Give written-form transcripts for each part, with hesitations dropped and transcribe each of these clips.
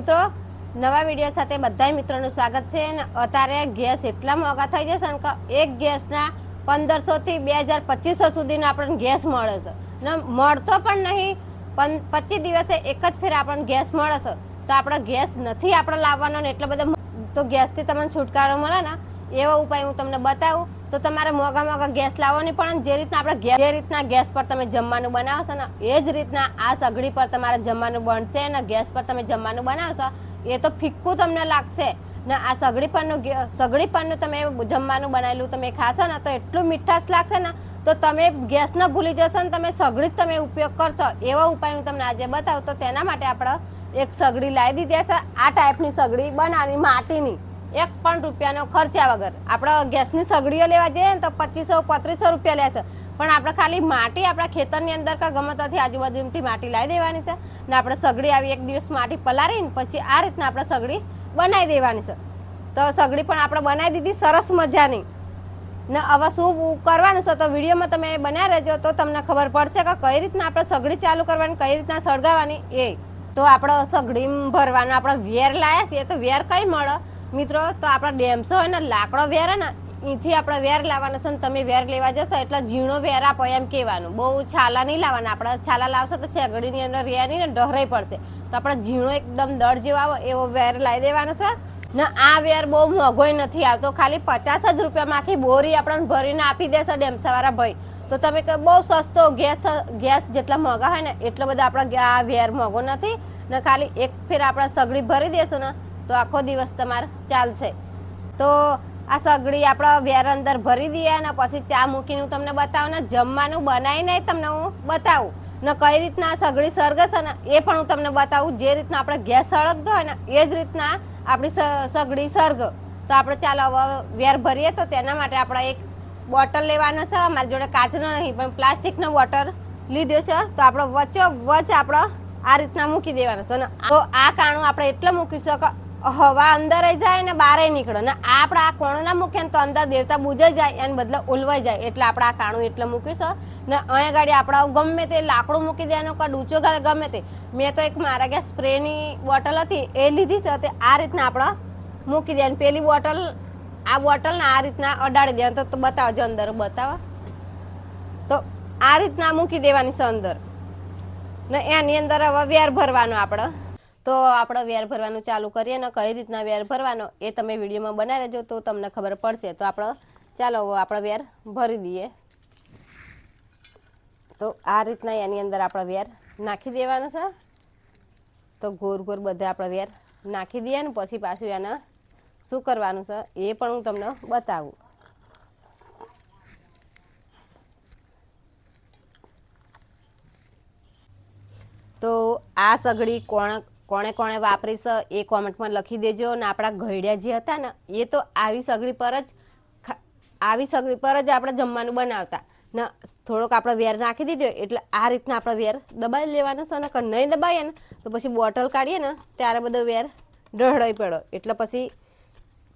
મિત્રો નવા વિડીયો સાથે બધા મિત્રોનું સ્વાગત છે અને અત્યારે ગેસ એટલા મોંઘા થઈ જશે ને કે એક ગેસના 1500 થી 2200 સુધીનો આપણને ગેસ મળે છે ને મળતો પણ નહીં 25 દિવસે એક જ ફેર આપણને ગેસ મળે છે તો આપણે ગેસ નથી આપણે લાવવાનો ને એટલો બધો તો ગેસથી તમને છુટકારો મળે ને એવો ઉપાય હું તમને બતાવું તો તમારે મોંઘા ગેસ લાવવાની પણ જે રીતના ગેસ પર તમે જમવાનું બનાવશો ને એ જ રીતના આ સગડી પર તમારે જમવાનું બનશે ને ગેસ પર તમે જમવાનું બનાવશો એ તો ફિક્કું તમને લાગશે ને આ સગડી પરનું તમે જમવાનું બનાવેલું તમે ખાશો ને તો એટલું મીઠાશ લાગશે ને તો તમે ગેસ ન ભૂલી જશો ને તમે સગડી જ તમે ઉપયોગ કરશો એવો ઉપાય હું તમને આજે બતાવું તો તેના માટે આપણે એક સગડી લાવી દીધી છે આ ટાઈપની સગડી બનાવવાની માટીની એક પણ રૂપિયાનો ખર્ચા વગર આપણે ગેસની સગડીઓ લેવા જઈએ ને તો 2500-3500 રૂપિયા લેશે પણ આપણે ખાલી માટી આપણા ખેતરની અંદર કે ગમે ત્યાંથી આજુબાજુથી માટી લાવી દેવાની છે ને આપણે સગડી આવી એક દિવસ માટી પલાળીને પછી આ રીતના આપણે સગડી બનાવી દેવાની છે તો સગડી પણ આપણે બનાવી દીધી સરસ મજાની ને હવે શું કરવાનું છે તો વિડીયોમાં તમે બનાવી રહેજો તો તમને ખબર પડશે કે કઈ રીતના આપણે સગડી ચાલુ કરવાની કઈ રીતના સળગાવવાની એ તો આપણે સગડી ભરવાનું આપણે વેર લાવ્યા છીએ તો વેર કઈ મળે મિત્રો તો આપણા ડેમસો હોય ને લાકડો વેર ને અહીંથી આપણે વેર લાવવાનો છે ને તમે વેર લેવા જશો એટલે ઝીણો વેર આપો એમ કહેવાનું બહુ છાલા નહીં લાવવાના આપણે છાલા લાવશો તો સગડીની અંદર રહ્યા નહીં ને ડહરાઈ પડશે તો આપણે ઝીણો એકદમ દળ જેવો આવો એવો વેર લાવી દેવાનો છે ને આ વેર બહુ મોંઘોય નથી આવતો ખાલી 50 જ રૂપિયામાં આખી બોરી આપણને ભરીને આપી દેશે ડેમસાવાળા ભાઈ તો તમે બહુ સસ્તો ગેસ જેટલા મોંઘા હોય ને એટલો બધો આપણે આ વેર મોંઘો નથી ને ખાલી એક ફેર આપણે સગડી ભરી દેશું ને તો આખો દિવસ તમારે ચાલશે તો આ સગડી આપણે વેર અંદર ભરી દઈએ ને પછી ચા મૂકીને હું તમને બતાવું ને જમવાનું બનાવીને તમને હું બતાવું ને કઈ રીતના સગડી સળગશે ને એ પણ હું તમને બતાવું જે રીતના આપણે ગેસ સળગતો હોય ને એ જ રીતના આપણી સગડી સળગ તો આપણે ચાલો હવે વેર ભરીએ તો તેના માટે આપણે એક બોટલ લેવાનો છે મારી જોડે કાચનો નહીં પણ પ્લાસ્ટિકનો બોટલ લીધો છે તો આપણે વચ્ચે આપણે આ રીતના મૂકી દેવાનું છે ને તો આ કાણું આપણે એટલે મૂકીશું કે હવા અંદર જાય ને બહાર નીકળે ને આપણે આ કોણો ના મૂકીએ ને તો અંદર દેવતા બુજાઈ જાય એને બદલે ઉલવાઈ જાય એટલે આપણે આ કાણું એટલે મૂકીશું ને અહીંયા ગાડી આપણે ગમે તે લાકડું મૂકી દેવાનું કે ડૂચો ગાળે ગમે તે મેં તો એક મારા ગયા સ્પ્રેની બોટલ હતી એ લીધી છે તે આ રીતના આપણે મૂકી દેવાની પેલી બોટલ આ બોટલને આ રીતના અડાડી દેવાની તો બતાવજો અંદર બતાવો તો આ રીતના મૂકી દેવાની છે અંદર ને એની અંદર હવે વેર ભરવાનું આપણે તો આપણે વેર ભરવાનું ચાલુ કરીએ ને કઈ રીતના વેર ભરવાનો એ તમે વિડીયોમાં બનાવી રહેજો તો તમને ખબર પડશે તો આપણે ચાલો આપણે વેર ભરી દઈએ તો આ રીતના એની અંદર આપણે વેર નાખી દેવાનું છે તો ગોર બધે આપણે વેર નાખી દઈએ ને પછી પાછું એને શું કરવાનું છે એ પણ હું તમને બતાવું તો આ સગડી કોણે વાપરી છે એ કોમેન્ટમાં લખી દેજો અને આપણા ઘડિયા જે હતા ને એ તો આવી સગડી પર જ આપણે જમવાનું બનાવતા ને થોડોક આપણે વેર નાખી દીધો એટલે આ રીતના આપણે વેર દબાવી લેવાનો છે અને નહીં દબાવીએ ને તો પછી બોટલ કાઢીએ ને ત્યારે બધો વેર ડહડાઈ પડ્યો એટલે પછી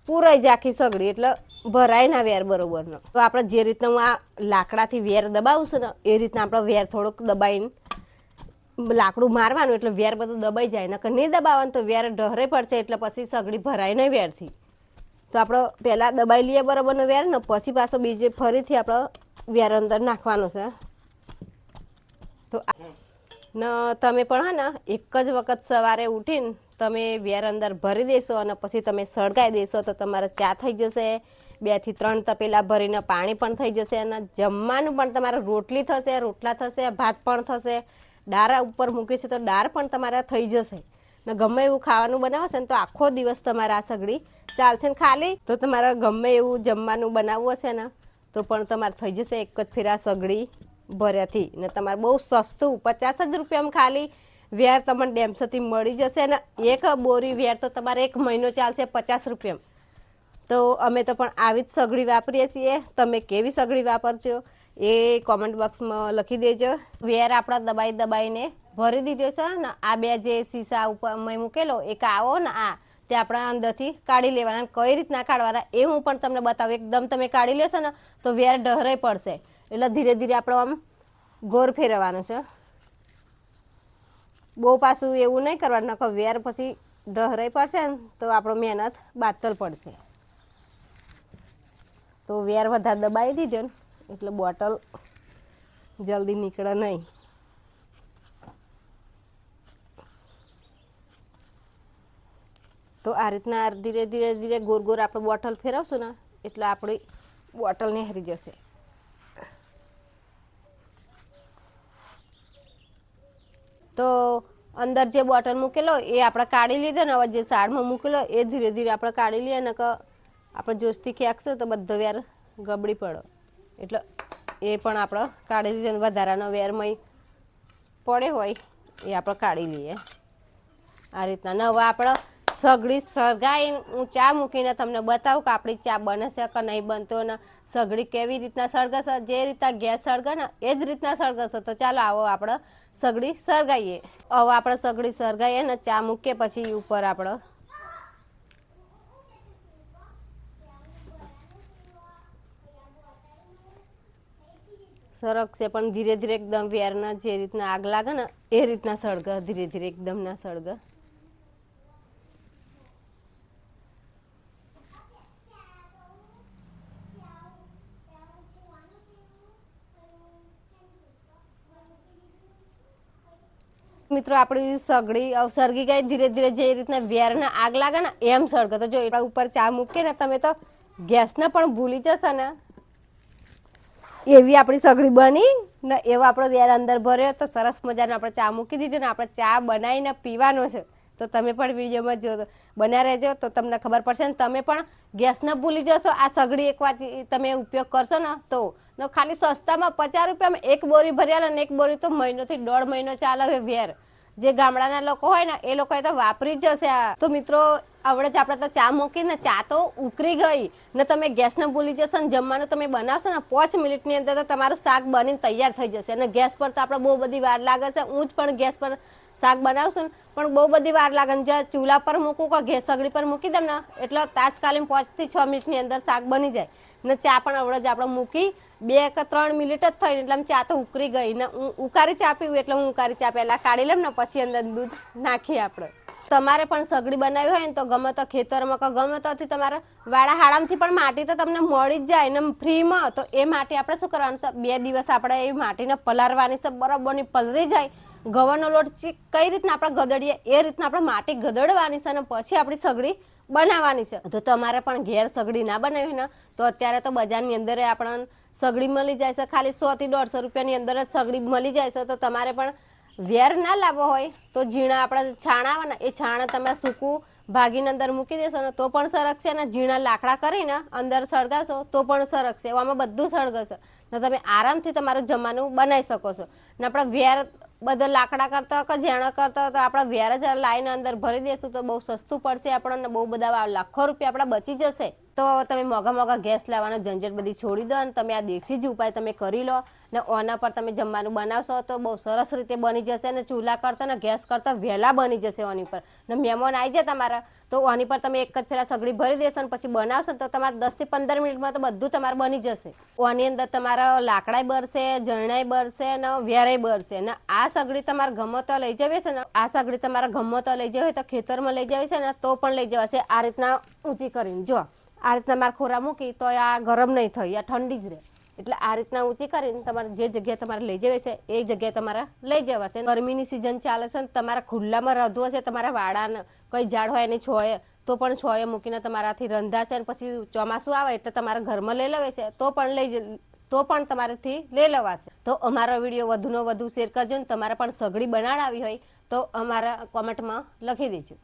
પૂરાઈ જાય આખી સગડી એટલે ભરાય ના વેર બરોબરનો તો આપણે જે રીતના હું આ લાકડાથી વેર દબાવું છું ને એ રીતના આપણે વેર થોડુંક દબાવીને લાકડું મારવાનું એટલે વેર બધું દબાઈ જાય નકર નહીં દબાવવાનું તો વેર ડહરે પડશે એટલે પછી સગડી ભરાય નહીં વેરથી તો આપણે પહેલાં દબાઈ લઈએ બરાબરનો વેર ને પછી પાછો બીજે ફરીથી આપણે વેર અંદર નાખવાનું છે તો ને તમે પણ હા ને એક જ વખત સવારે ઉઠીને તમે વેર અંદર ભરી દેશો અને પછી તમે સળગાવી દેશો તો તમારે ચા થઈ જશે 2 થી 3 તપેલા ભરીને પાણી પણ થઈ જશે અને જમવાનું પણ તમારે રોટલી થશે રોટલા થશે ભાત પણ થશે દાળ ઉપર મૂકી છે તો દાળ પણ તમારે થઈ જશે ને ગમે એવું ખાવાનું બનાવશે ને તો આખો દિવસ તમારે આ સગડી ચાલશે ને ખાલી તો તમારે ગમે એવું જમવાનું બનાવવું હશે ને તો પણ તમારે થઈ જશે એક જ ફેર આ સગડી ભર્યાથી ને તમારે બહુ સસ્તું 50 જ રૂપિયામાં ખાલી વેર તમને ડેમસથી મળી જશે ને એક બોરી વેર તો તમારે 1 મહિનો ચાલશે 50 રૂપિયામાં તો અમે તો પણ આવી જ સગડી વાપરીએ છીએ તમે કેવી સગડી વાપરજો એ કોમેન્ટ બોક્સમાં લખી દેજો વેર આપણે દબાઈને ભરી દીધો છે ને આ બે જે સીસા ઉપર મેં મૂકેલો એક આવો ને આ તે આપણે અંદરથી કાઢી લેવાના કઈ રીતના કાઢવાના એ હું પણ તમને બતાવું એકદમ તમે કાઢી લેશો ને તો વેર ડહરાઈ પડશે એટલે ધીરે ધીરે આપણે આમ ગોર ફેરવવાનું છે બહુ પાછું એવું નહીં કરવાનું નકર વેર પછી ઢહરાઈ પડશે ને તો આપણો મહેનત બાતલ પડશે. તો વેર વધારે દબાવી દીધો ને એટલે બોટલ જલ્દી નીકળે નહીં. તો આ રીતના ધીરે ધીરે ધીરે ગોર ગોર આપણે બોટલ ફેરવશું ને એટલે આપણી બોટલ નેહરી જશે. તો અંદર જે બોટલ મૂકેલો એ આપણે કાઢી લીધો ને હવે જે સાઈડમાં મૂકેલો એ ધીરે ધીરે આપણે કાઢી લઈએ ને કે આપણે જોશથી ખેંચશું તો બધો વેર ગબડી પડો એટલે એ પણ આપણે કાઢી લીધો. વધારાનો વેરમાં પડે હોય એ આપણે કાઢી લઈએ આ રીતના. ને હવે આપણે સગડી સળગાઈ હું ચા મૂકીને તમને બતાવું કે આપણી ચા બને છે કે નહીં બનતો ને સગડી કેવી રીતના સળગશે. જે રીતના ગેસ સળગે ને એ જ રીતના સળગશે. તો ચાલો આવો આપણે સગડી સળગાઈએ. હવે આપણે સગડી સળગાઈએ ને ચા મૂકીએ પછી ઉપર આપણે સરગશે પણ ધીરે ધીરે એકદમ વેરના જે રીતના આગ લાગે ને એ રીતના સળગે. ધીરે ધીરે એકદમ ના સળગે. મિત્રો આપણી સગડી સળગી ગઈ. ધીરે ધીરે જે રીતના વેરના આગ લાગે ને એમ સળગે. તો જો એટલા ઉપર ચા મૂકીએ ને તમે તો ગેસને પણ ભૂલી જશો ને એવી આપણી સગડી બની ને એવો આપણો વેર અંદર ભર્યો. તો સરસ મજાનો આપણે ચા મૂકી દીધી ને આપણે ચા બનાવીને પીવાનો છે. તો તમે પણ વિડીયોમાં જો બન્યા રહેજો તો તમને ખબર પડશે ને તમે પણ ગેસને ભૂલી જશો. આ સગડી એકવાર તમે ઉપયોગ કરશો ને તો ખાલી સસ્તામાં 50 રૂપિયામાં એક બોરી ભર્યા ને એક બોરી તો મહિનોથી 1.5 મહિનો ચાલે વેર. જે ગામડાના લોકો હોય ને એ લોકોએ તો વાપરી જ જશે. તો મિત્રો આવડે જ આપણે તો ચા મૂકીને ચા તો ઉકળી ગઈ ને તમે ગેસને ભૂલી જશો ને જમવાનું તમે બનાવશો ને 5 મિનિટની અંદર તો તમારું શાક બનીને તૈયાર થઈ જશે. અને ગેસ પર તો આપણે બહુ બધી વાર લાગે છે. હું જ પણ ગેસ પર શાક બનાવશું ને પણ બહુ બધી વાર લાગે ને જ્યાં ચૂલા પર મૂકું કે ગેસ સગડી પર મૂકી દઉં ને એટલે તાત્કાલિક 5 થી 6 મિનિટની અંદર શાક બની જાય. ને ચા પણ આવડે જ આપણે મૂકી 2 કે 3 મિનિટ જ થઈ એટલે ચા તો ઉકળી ગઈ ને હું ઉકાળી ચા પીવું એટલે હું ઉકાળી ચા પહેલાં કાઢી લઉં ને પછી અંદર દૂધ નાખીએ આપણે. તમારે પણ સગડી બનાવી હોય ને તો ગમે તો ખેતરમાં કે ગમે તોથી તમારા વાળા હાડામાંથી પણ માટી તો તમને મળી જ જાય ને ફ્રીમાં. તો એ માટી આપણે શું કરવાનું છે 2 દિવસ આપણે એ માટીને પલાળવાની છે. બરાબરની પલળી જાય ઘઉંનો લોટ કઈ રીતના આપણે ગદડીએ એ રીતના આપણે માટી ગદડવાની છે અને પછી આપણી સગડી બનાવવાની છે. તો તમારે પણ ઘેર સગડી ના બનાવી ને તો અત્યારે તો બજારની અંદર આપણને સગડી મળી જાય છે. ખાલી 100 થી 150 રૂપિયાની અંદર જ સગડી મળી જાય છે. તો તમારે પણ વેર ના લાવવો હોય તો ઝીણા આપણા છાણ આવે ને એ છાણ તમે સૂકું ભાગીને અંદર મૂકી દેશો ને તો પણ સરગશે. અને ઝીણા લાકડા કરીને અંદર સળગાવશો તો પણ સરગશે. એવામાં બધું સળગશે ને તમે આરામથી તમારું જમવાનું બનાવી શકો છો. ને આપણા વેર બધા લાકડા કરતા કે ઝેણા કરતા તો આપણા વેર જ લાઈને અંદર ભરી દેશું તો બહુ સસ્તું પડશે આપણને. બહુ બધા લાખો રૂપિયા આપણા બચી જશે. તો તમે મોંઘા ગેસ લાવવાનો ઝંઝટ બધી છોડી દો અને તમે આ દેશી જ ઉપાય તમે કરી લો ને ઓના પર તમે જમવાનું બનાવશો તો બહુ સરસ રીતે બની જશે. અને ચૂલા કરતા ને ગેસ કરતાં વહેલા બની જશે ઓની પર. ને મહેમાન આવી જાય તમારા તો ઓની પર તમે એક જ ફેરા સગડી ભરી દેશો અને પછી બનાવશો તો તમારે 10 થી 15 મિનિટમાં તો બધું તમારે બની જશે. ઓની અંદર તમારા લાકડાય બળશે, જરણાય બળશે ને વેરાય બળશે. ને આ સગડી તમારે ગમો તો લઈ જવી છે ને આ સગડી તમારા ગમો તો લઈ જવી હોય તો ખેતરમાં લઈ જવી છે ને તો પણ લઈ જવાશે. આ રીતના ઊંચી કરીને જો આ રીતના મારે ખોરા મૂકી તો આ ગરમ નહીં થઈ, આ ઠંડી જ રહે. એટલે આ રીતના ઊંચી કરીને તમારે જે જગ્યાએ તમારે લઈ જવી છે એ જગ્યાએ તમારે લઈ જવાશે. ગરમીની સિઝન ચાલે છે ને તમારા ખુલ્લામાં રધવો છે તમારા વાડાને કંઈ ઝાડ હોય એની છોએ તો પણ છોએ મૂકીને તમારાથી રંધાશે. અને પછી ચોમાસું આવે એટલે તમારા ઘરમાં લઈ લેવે છે તો પણ તમારાથી લઈ લેવાશે. તો અમારો વિડીયો વધુનો વધુ શેર કરજો ને તમારે પણ સગડી બનાવડાવી હોય તો અમારા કોમેન્ટમાં લખી દેજો.